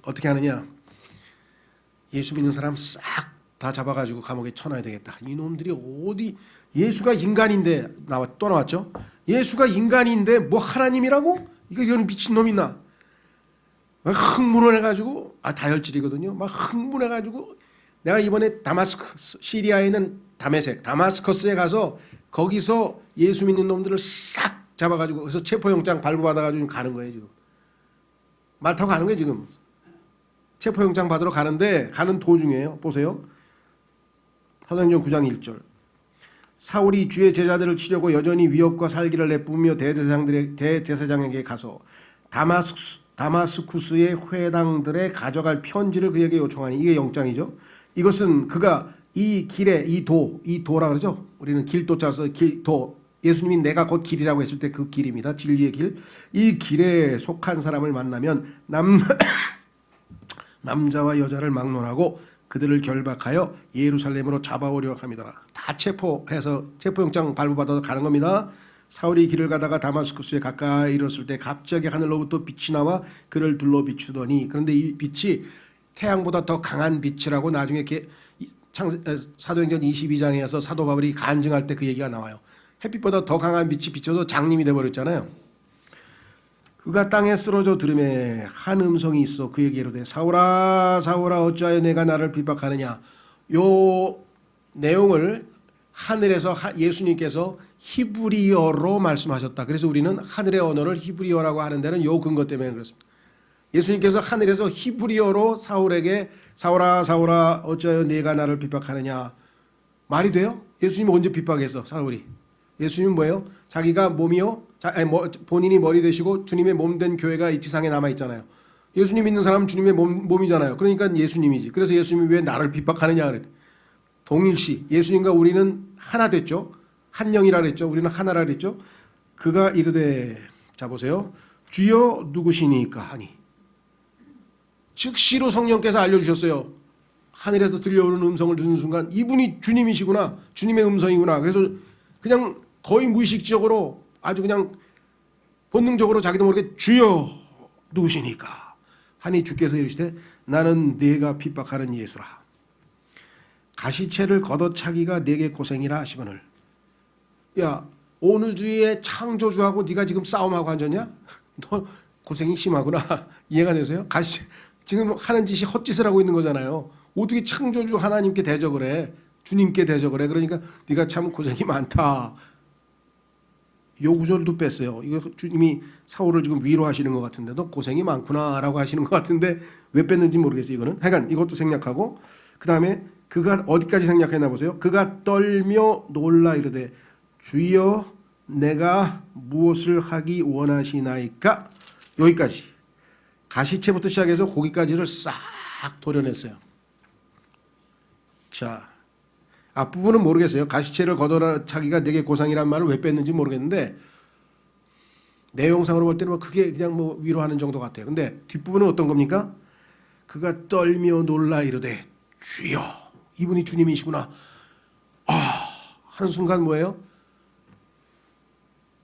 어떻게 하느냐. 예수 믿는 사람 싹 다 잡아가지고 감옥에 쳐놔야 되겠다. 이놈들이 어디 예수가 인간인데 또 나왔죠. 예수가 인간인데 뭐 하나님이라고? 이런 미친놈이 있나. 막 흥분해가지고 다혈질이거든요. 막 흥분해가지고 내가 이번에 시리아에 있는 다마스커스에 가서 거기서 예수 믿는 놈들을 싹 잡아가지고 그래서 체포영장 발부받아가지고 가는 거예요. 지금 말 타고 가는 거예요. 지금 체포영장 받으러 가는데 가는 도중이에요. 보세요. 사도행전 9장 1절. 사울이 주의 제자들을 치려고 여전히 위협과 살기를 내뿜으며 대제사장에게 가서 다마스쿠스의 회당들에 가져갈 편지를 그에게 요청하니 이게 영장이죠. 이것은 그가 이 길에 이 도라 그러죠. 우리는 길도 짜서 도 예수님이 내가 곧 길이라고 했을 때 그 길입니다. 진리의 길. 이 길에 속한 사람을 만나면 남자와 여자를 막론하고 그들을 결박하여 예루살렘으로 잡아오려 합니다. 다 체포해서 체포영장 발부받아서 가는 겁니다. 사울이 길을 가다가 다마스쿠스에 가까이 이르렀을 때 갑자기 하늘로부터 빛이 나와 그를 둘러 비추더니 그런데 이 빛이 태양보다 더 강한 빛이라고 나중에 사도행전 22장에서 사도 바울이 간증할 때 그 얘기가 나와요. 햇빛보다 더 강한 빛이 비춰서 장님이 돼버렸잖아요. 그가 땅에 쓰러져 들음에 한 음성이 있어 그에게 이르되 사울아 사울아 어찌하여 내가 나를 핍박하느냐. 요 내용을 하늘에서 예수님께서 히브리어로 말씀하셨다. 그래서 우리는 하늘의 언어를 히브리어라고 하는 데는 요 근거 때문에 그렇습니다. 예수님께서 하늘에서 히브리어로 사울에게 사울아 사울아 어찌하여 내가 나를 핍박하느냐. 말이 돼요? 예수님이 언제 핍박했어? 사울이. 예수님은 뭐예요? 자기가 몸이요? 본인이 머리 되시고 주님의 몸 된 교회가 이 지상에 남아있잖아요. 예수님 믿는 사람은 주님의 몸이잖아요. 그러니까 예수님이지. 그래서 예수님이 왜 나를 핍박하느냐 그랬대. 동일시 예수님과 우리는 하나 됐죠. 한 영이라 그랬죠. 우리는 하나라 그랬죠. 그가 이르되 자 보세요. 주여 누구시니까 하니 즉시로 성령께서 알려주셨어요. 하늘에서 들려오는 음성을 듣는 순간 이분이 주님이시구나. 주님의 음성이구나. 그래서 그냥 거의 무의식적으로 아주 그냥 본능적으로 자기도 모르게 주여 누구시니까 하니 주께서 이르시되 나는 네가 핍박하는 예수라. 가시채를 걷어차기가 네게 고생이라 하시거늘. 야 어느 주에 창조주하고 네가 지금 싸움하고 앉았냐? 너 고생이 심하구나. 이해가 되세요? 지금 하는 짓이 헛짓을 하고 있는 거잖아요. 어떻게 창조주 하나님께 대적을 해? 주님께 대적을 해? 그러니까 네가 참 고생이 많다. 요 구절도 뺐어요. 이거 주님이 사울을 지금 위로하시는 것 같은데 너 고생이 많구나라고 하시는 것 같은데 왜 뺐는지 모르겠어요. 이거는 하여간 이것도 생략하고 그 다음에 그가 어디까지 생략했나 보세요. 그가 떨며 놀라 이르되 주여 내가 무엇을 하기 원하시나이까. 여기까지 가시채부터 시작해서 거기까지를 싹 도려냈어요. 자 앞부분은 모르겠어요. 가시체를 걷어라 자기가 내게 고상이란 말을 왜 뺐는지 모르겠는데 내용상으로 볼 때는 뭐 그게 그냥 뭐 위로하는 정도 같아요. 근데 뒷부분은 어떤 겁니까? 그가 떨며 놀라 이르되 주여, 이분이 주님이시구나. 한순간 뭐예요?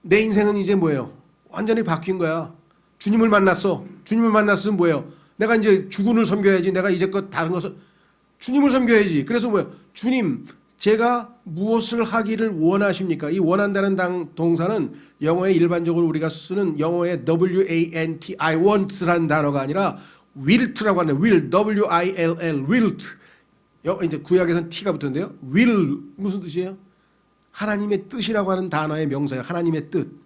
내 인생은 이제 뭐예요? 완전히 바뀐 거야. 주님을 만났어. 주님을 만났으면 뭐예요? 내가 이제 주군을 섬겨야지. 내가 이제껏 다른 것을 주님을 섬겨야지. 그래서 뭐예요? 주님, 제가 무엇을 하기를 원하십니까? 이 원한다는 동사는 영어에 일반적으로 우리가 쓰는 영어의 W-A-N-T, I want라는 단어가 아니라 will라고 하는 will, W-I-L-L, wilt. 이제 구약에서는 T가 붙었는데요. will 무슨 뜻이에요? 하나님의 뜻이라고 하는 단어의 명사예요. 하나님의 뜻.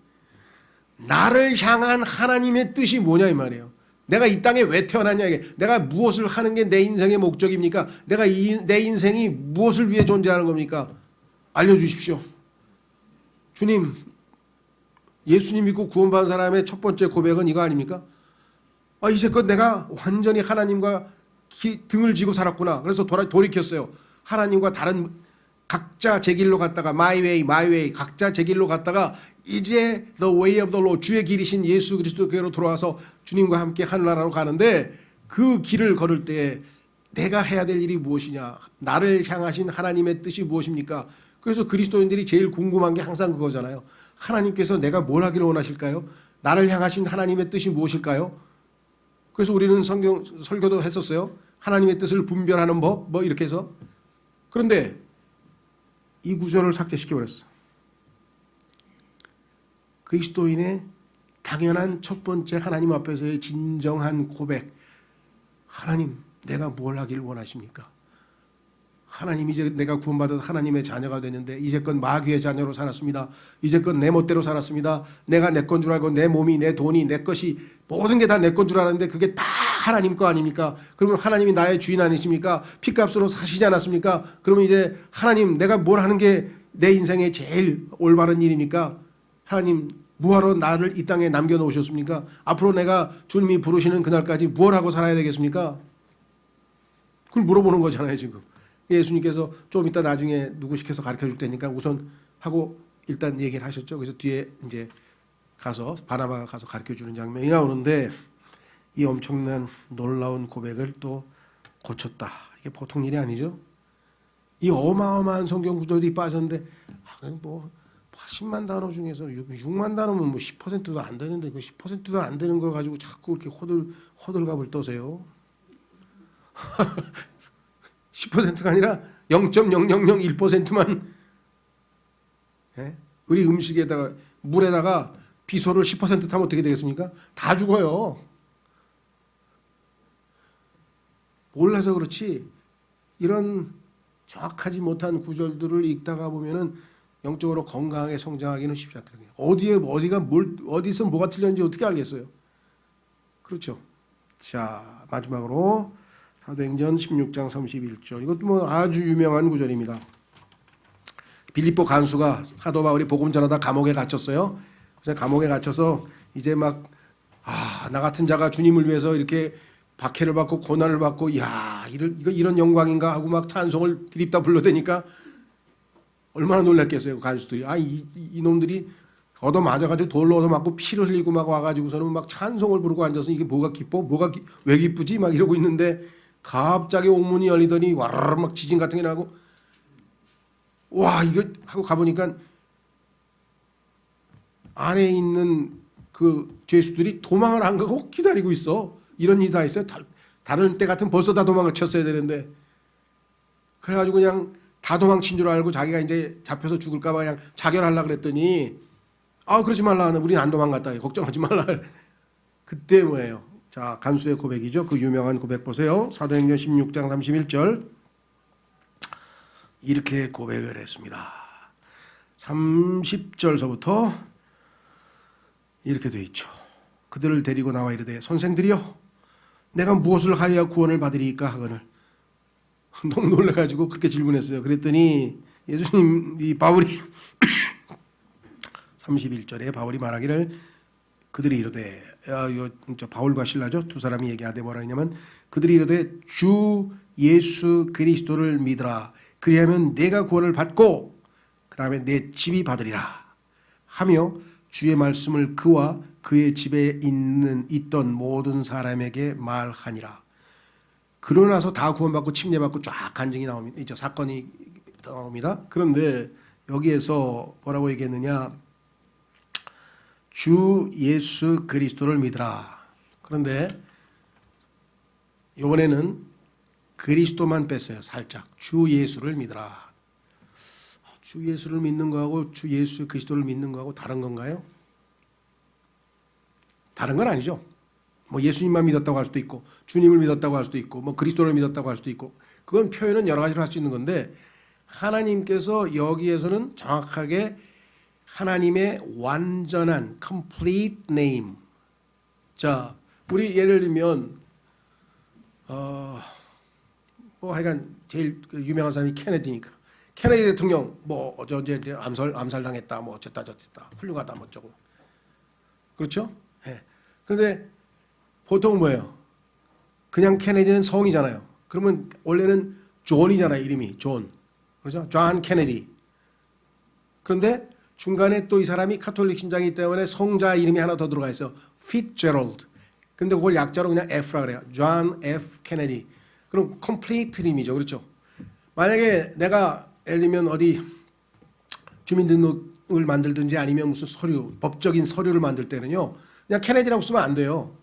나를 향한 하나님의 뜻이 뭐냐 이 말이에요. 내가 이 땅에 왜 태어났냐 이게. 내가 무엇을 하는 게 내 인생의 목적입니까? 내가 내 인생이 무엇을 위해 존재하는 겁니까? 알려주십시오. 주님, 예수님 믿고 구원받은 사람의 첫 번째 고백은 이거 아닙니까? 이제껏 내가 완전히 하나님과 등을 지고 살았구나. 그래서 돌이켰어요. 하나님과 다른 각자 제 길로 갔다가 my way 각자 제 길로 갔다가 이제 the way of the Lord 주의 길이신 예수 그리스도께로 돌아와서 주님과 함께 하늘나라로 가는데 그 길을 걸을 때 내가 해야 될 일이 무엇이냐, 나를 향하신 하나님의 뜻이 무엇입니까? 그래서 그리스도인들이 제일 궁금한 게 항상 그거잖아요. 하나님께서 내가 뭘 하기를 원하실까요? 나를 향하신 하나님의 뜻이 무엇일까요? 그래서 우리는 성경 설교도 했었어요. 하나님의 뜻을 분별하는 법 뭐 이렇게 해서. 그런데 이 구절을 삭제시켜버렸어. 그리스도인의 당연한 첫 번째 하나님 앞에서의 진정한 고백. 하나님, 내가 뭘 하길 원하십니까? 하나님, 이제 내가 구원받아서 하나님의 자녀가 되는데 이제껏 마귀의 자녀로 살았습니다. 이제껏 내 멋대로 살았습니다. 내가 내 건 줄 알고 내 몸이, 내 돈이, 내 것이 모든 게 다 내 건 줄 알았는데 그게 다 하나님 거 아닙니까? 그러면 하나님이 나의 주인 아니십니까? 피값으로 사시지 않았습니까? 그러면 이제 하나님, 내가 뭘 하는 게 내 인생의 제일 올바른 일입니까? 하나님, 뭐하러 나를 이 땅에 남겨놓으셨습니까? 앞으로 내가 주님이 부르시는 그날까지 뭘 하고 살아야 되겠습니까? 그걸 물어보는 거잖아요 지금. 예수님께서 좀 이따 나중에 누구 시켜서 가르쳐 줄 테니까 우선 하고 일단 얘기를 하셨죠. 그래서 뒤에 이제 가서 바나바가 가서 가르쳐 주는 장면이 나오는데 이 엄청난 놀라운 고백을 또 고쳤다. 이게 보통 일이 아니죠. 이 어마어마한 성경 구절이 빠졌는데 뭐 80만 단어 중에서 6만 단어면 뭐 10%도 안 되는데 그 10%도 안 되는 걸 가지고 자꾸 이렇게 호들갑을 떠세요. 10%가 아니라 0.0001%만 우리 음식에다가 물에다가 비소를 10% 타면 어떻게 되겠습니까? 다 죽어요. 몰라서 그렇지 이런 정확하지 못한 구절들을 읽다가 보면은 영적으로 건강하게 성장하기는 쉽지 않거든요. 어디서 뭐가 틀렸는지 어떻게 알겠어요? 그렇죠. 자, 마지막으로 사도행전 16장 31절. 이것도 뭐 아주 유명한 구절입니다. 빌립보 간수가 사도 바울이 복음 전하다 감옥에 갇혔어요. 그래서 감옥에 갇혀서 이제 막 나 같은 자가 주님을 위해서 이렇게 박해를 받고 고난을 받고 이런 영광인가 하고 막 찬송을 드립다 불러대니까 얼마나 놀랐겠어요. 간수들이. 이놈들이 얻어맞아가지고 돌로 얻어맞고 피를 흘리고 막 와가지고서는 막 찬송을 부르고 앉아서 이게 뭐가 기뻐? 왜 기쁘지? 막 이러고 있는데 갑자기 옥문이 열리더니 와르르 막 지진 같은 게 나고 와 이거 하고 가보니까 안에 있는 그 죄수들이 도망을 안 가고 기다리고 있어. 이런 일이 다 있어요. 다른 때 같으면 벌써 다 도망을 쳤어야 되는데 그래가지고 그냥 다 도망친 줄 알고 자기가 이제 잡혀서 죽을까 봐 그냥 자결하려고 그랬더니 그러지 말라. 우리는 안 도망갔다. 걱정하지 말라. 그때 뭐예요? 자, 간수의 고백이죠. 그 유명한 고백 보세요. 사도행전 16장 31절 이렇게 고백을 했습니다. 30절서부터 이렇게 돼 있죠. 그들을 데리고 나와 이르되 선생들이여 내가 무엇을 하여야 구원을 받으리이까 하거늘 너무 놀라가지고 그렇게 질문했어요. 그랬더니 예수님 이 바울이 31절에 바울이 말하기를 그들이 이르되 바울과 실라죠. 두 사람이 얘기하되 뭐라 했냐면 그들이 이르되 주 예수 그리스도를 믿으라 그리하면 내가 구원을 받고 그 다음에 내 집이 받으리라 하며 주의 말씀을 그와 그의 집에 있던 모든 사람에게 말하니라. 그러고 나서 다 구원받고 침례받고 쫙 간증이 나옵니다. 이제 사건이 나옵니다. 그런데 여기에서 뭐라고 얘기했느냐? 주 예수 그리스도를 믿으라. 그런데 이번에는 그리스도만 뺐어요. 살짝. 주 예수를 믿으라. 주 예수를 믿는 거하고 주 예수 그리스도를 믿는 거하고 다른 건가요? 다른 건 아니죠. 뭐 예수님만 믿었다고 할 수도 있고 주님을 믿었다고 할 수도 있고 뭐 그리스도를 믿었다고 할 수도 있고 그건 표현은 여러 가지로 할 수 있는 건데 하나님께서 여기에서는 정확하게 하나님의 완전한 complete name. 자, 우리 예를 들면 뭐 하여간 제일 유명한 사람이 케네디니까 케네디 대통령 뭐 어제 암살당했다 뭐 어쨌다 저쨌다 훌륭하다 뭐 어쩌고 그렇죠? 예. 그런데 보통 뭐예요? 그냥 케네디는 성이잖아요. 그러면 원래는 존이잖아요. 이름이 존. 그렇죠? 존 케네디. 그런데 중간에 또 이 사람이 카톨릭 신장이기 때문에 성자 이름이 하나 더 들어가 있어. 피츠제럴드. 근데 그걸 약자로 그냥 F라 그래요. 존 F 케네디. 그럼 컴플리트 이름이죠. 그렇죠? 만약에 내가 예를 들면 어디 주민등록을 만들든지 아니면 무슨 서류, 법적인 서류를 만들 때는요. 그냥 케네디라고 쓰면 안 돼요.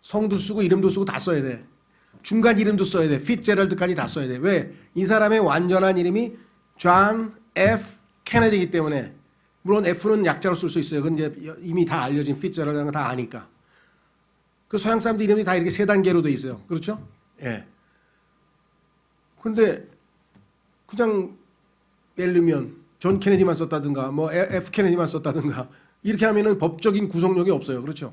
성도 쓰고 이름도 쓰고 다 써야 돼. 중간 이름도 써야 돼. 피츠제럴드까지 다 써야 돼. 왜? 이 사람의 완전한 이름이 존 F 케네디이기 때문에 물론 F는 약자로 쓸 수 있어요. 그건 이제 이미 다 알려진 피츠제럴드라는 거 다 아니까. 그 서양 사람들 이름이 다 이렇게 세 단계로 돼 있어요. 그렇죠? 예. 근데 그냥 예를 들면 존 케네디만 썼다든가 뭐 F 케네디만 썼다든가 이렇게 하면은 법적인 구속력이 없어요. 그렇죠?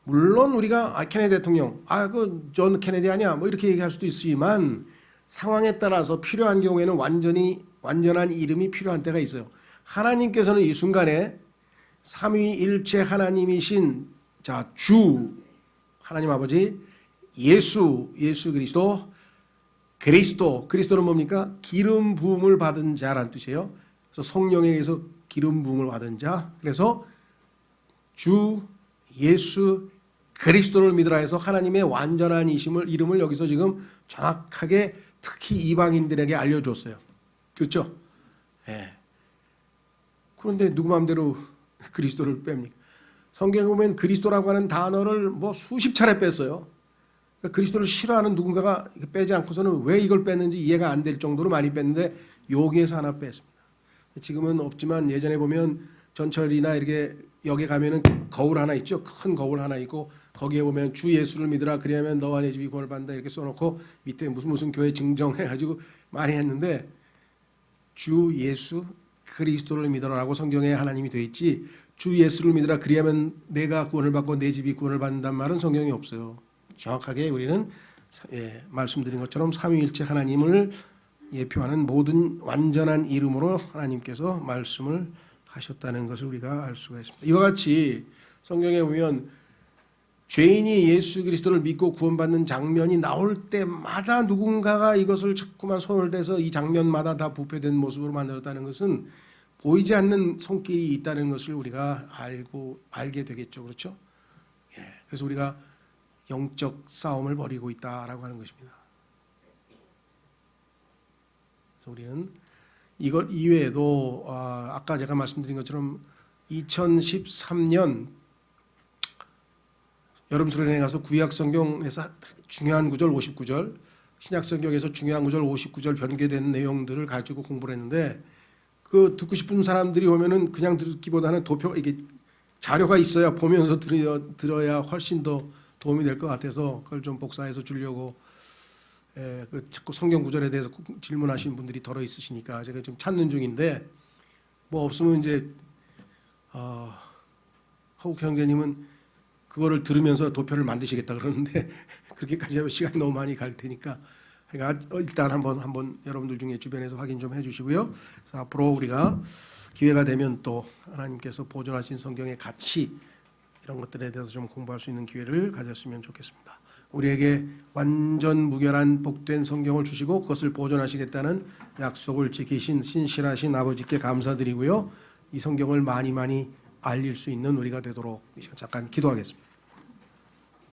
물론 우리가 케네디 대통령 그 존 케네디 아니야 뭐 이렇게 얘기할 수도 있지만 상황에 따라서 필요한 경우에는 완전한 이름이 필요한 때가 있어요. 하나님께서는 이 순간에 삼위일체 하나님이신 주 하나님 아버지 예수 그리스도는 뭡니까? 기름 부음을 받은 자란 뜻이에요. 그래서 성령에 의해서 기름 부음을 받은 자. 그래서 주 예수 그리스도를 믿으라 해서 하나님의 완전한 이름을 여기서 지금 정확하게 특히 이방인들에게 알려줬어요. 그렇죠? 예. 그런데 누구 마음대로 그리스도를 뺍니까? 성경에 보면 그리스도라고 하는 단어를 뭐 수십 차례 뺐어요. 그러니까 그리스도를 싫어하는 누군가가 빼지 않고서는 왜 이걸 뺐는지 이해가 안 될 정도로 많이 뺐는데 여기에서 하나 뺐습니다. 지금은 없지만 예전에 보면 전철이나 이렇게 역에 가면은 거울 하나 있죠. 큰 거울 하나 있고 거기에 보면 주 예수를 믿으라 그리하면 너와 내 집이 구원을 받는다 이렇게 써놓고 밑에 무슨 교회 증정해가지고 많이 했는데 주 예수 그리스도를 믿어라라고 성경에 하나님이 돼 있지 주 예수를 믿으라 그리하면 내가 구원을 받고 내 집이 구원을 받는다는 말은 성경에 없어요. 정확하게 우리는 말씀드린 것처럼 삼위일체 하나님을 예표하는 모든 완전한 이름으로 하나님께서 말씀을 하셨다는 것을 우리가 알 수가 있습니다. 이와 같이 성경에 보면 죄인이 예수 그리스도를 믿고 구원받는 장면이 나올 때마다 누군가가 이것을 자꾸만 손을 대서 이 장면마다 다 부패된 모습으로 만들었다는 것은 보이지 않는 손길이 있다는 것을 우리가 알게 되겠죠. 그렇죠? 그래서 우리가 영적 싸움을 벌이고 있다라고 하는 것입니다. 그래서 우리는 이것 이외에도 아까 제가 말씀드린 것처럼 2013년 여름 수련회 가서 구약 성경에서 중요한 구절 59절, 신약 성경에서 중요한 구절 59절 변개된 내용들을 가지고 공부를 했는데 그 듣고 싶은 사람들이 오면은 그냥 듣기보다는 이게 자료가 있어야 보면서 들어야 훨씬 더 도움이 될 것 같아서 그걸 좀 복사해서 주려고 자꾸 성경 구절에 대해서 질문하시는 분들이 덜어 있으시니까 제가 좀 찾는 중인데 뭐 없으면 이제 허욱 형제님은 그거를 들으면서 도표를 만드시겠다 그러는데 그렇게까지 하면 시간이 너무 많이 갈 테니까 그러니까 일단 한번 여러분들 중에 주변에서 확인 좀 해주시고요. 그래서 앞으로 우리가 기회가 되면 또 하나님께서 보존하신 성경의 가치 이런 것들에 대해서 좀 공부할 수 있는 기회를 가졌으면 좋겠습니다. 우리에게 완전 무결한 복된 성경을 주시고 그것을 보존하시겠다는 약속을 지키신 신실하신 아버지께 감사드리고요. 이 성경을 많이 알릴 수 있는 우리가 되도록 잠깐 기도하겠습니다.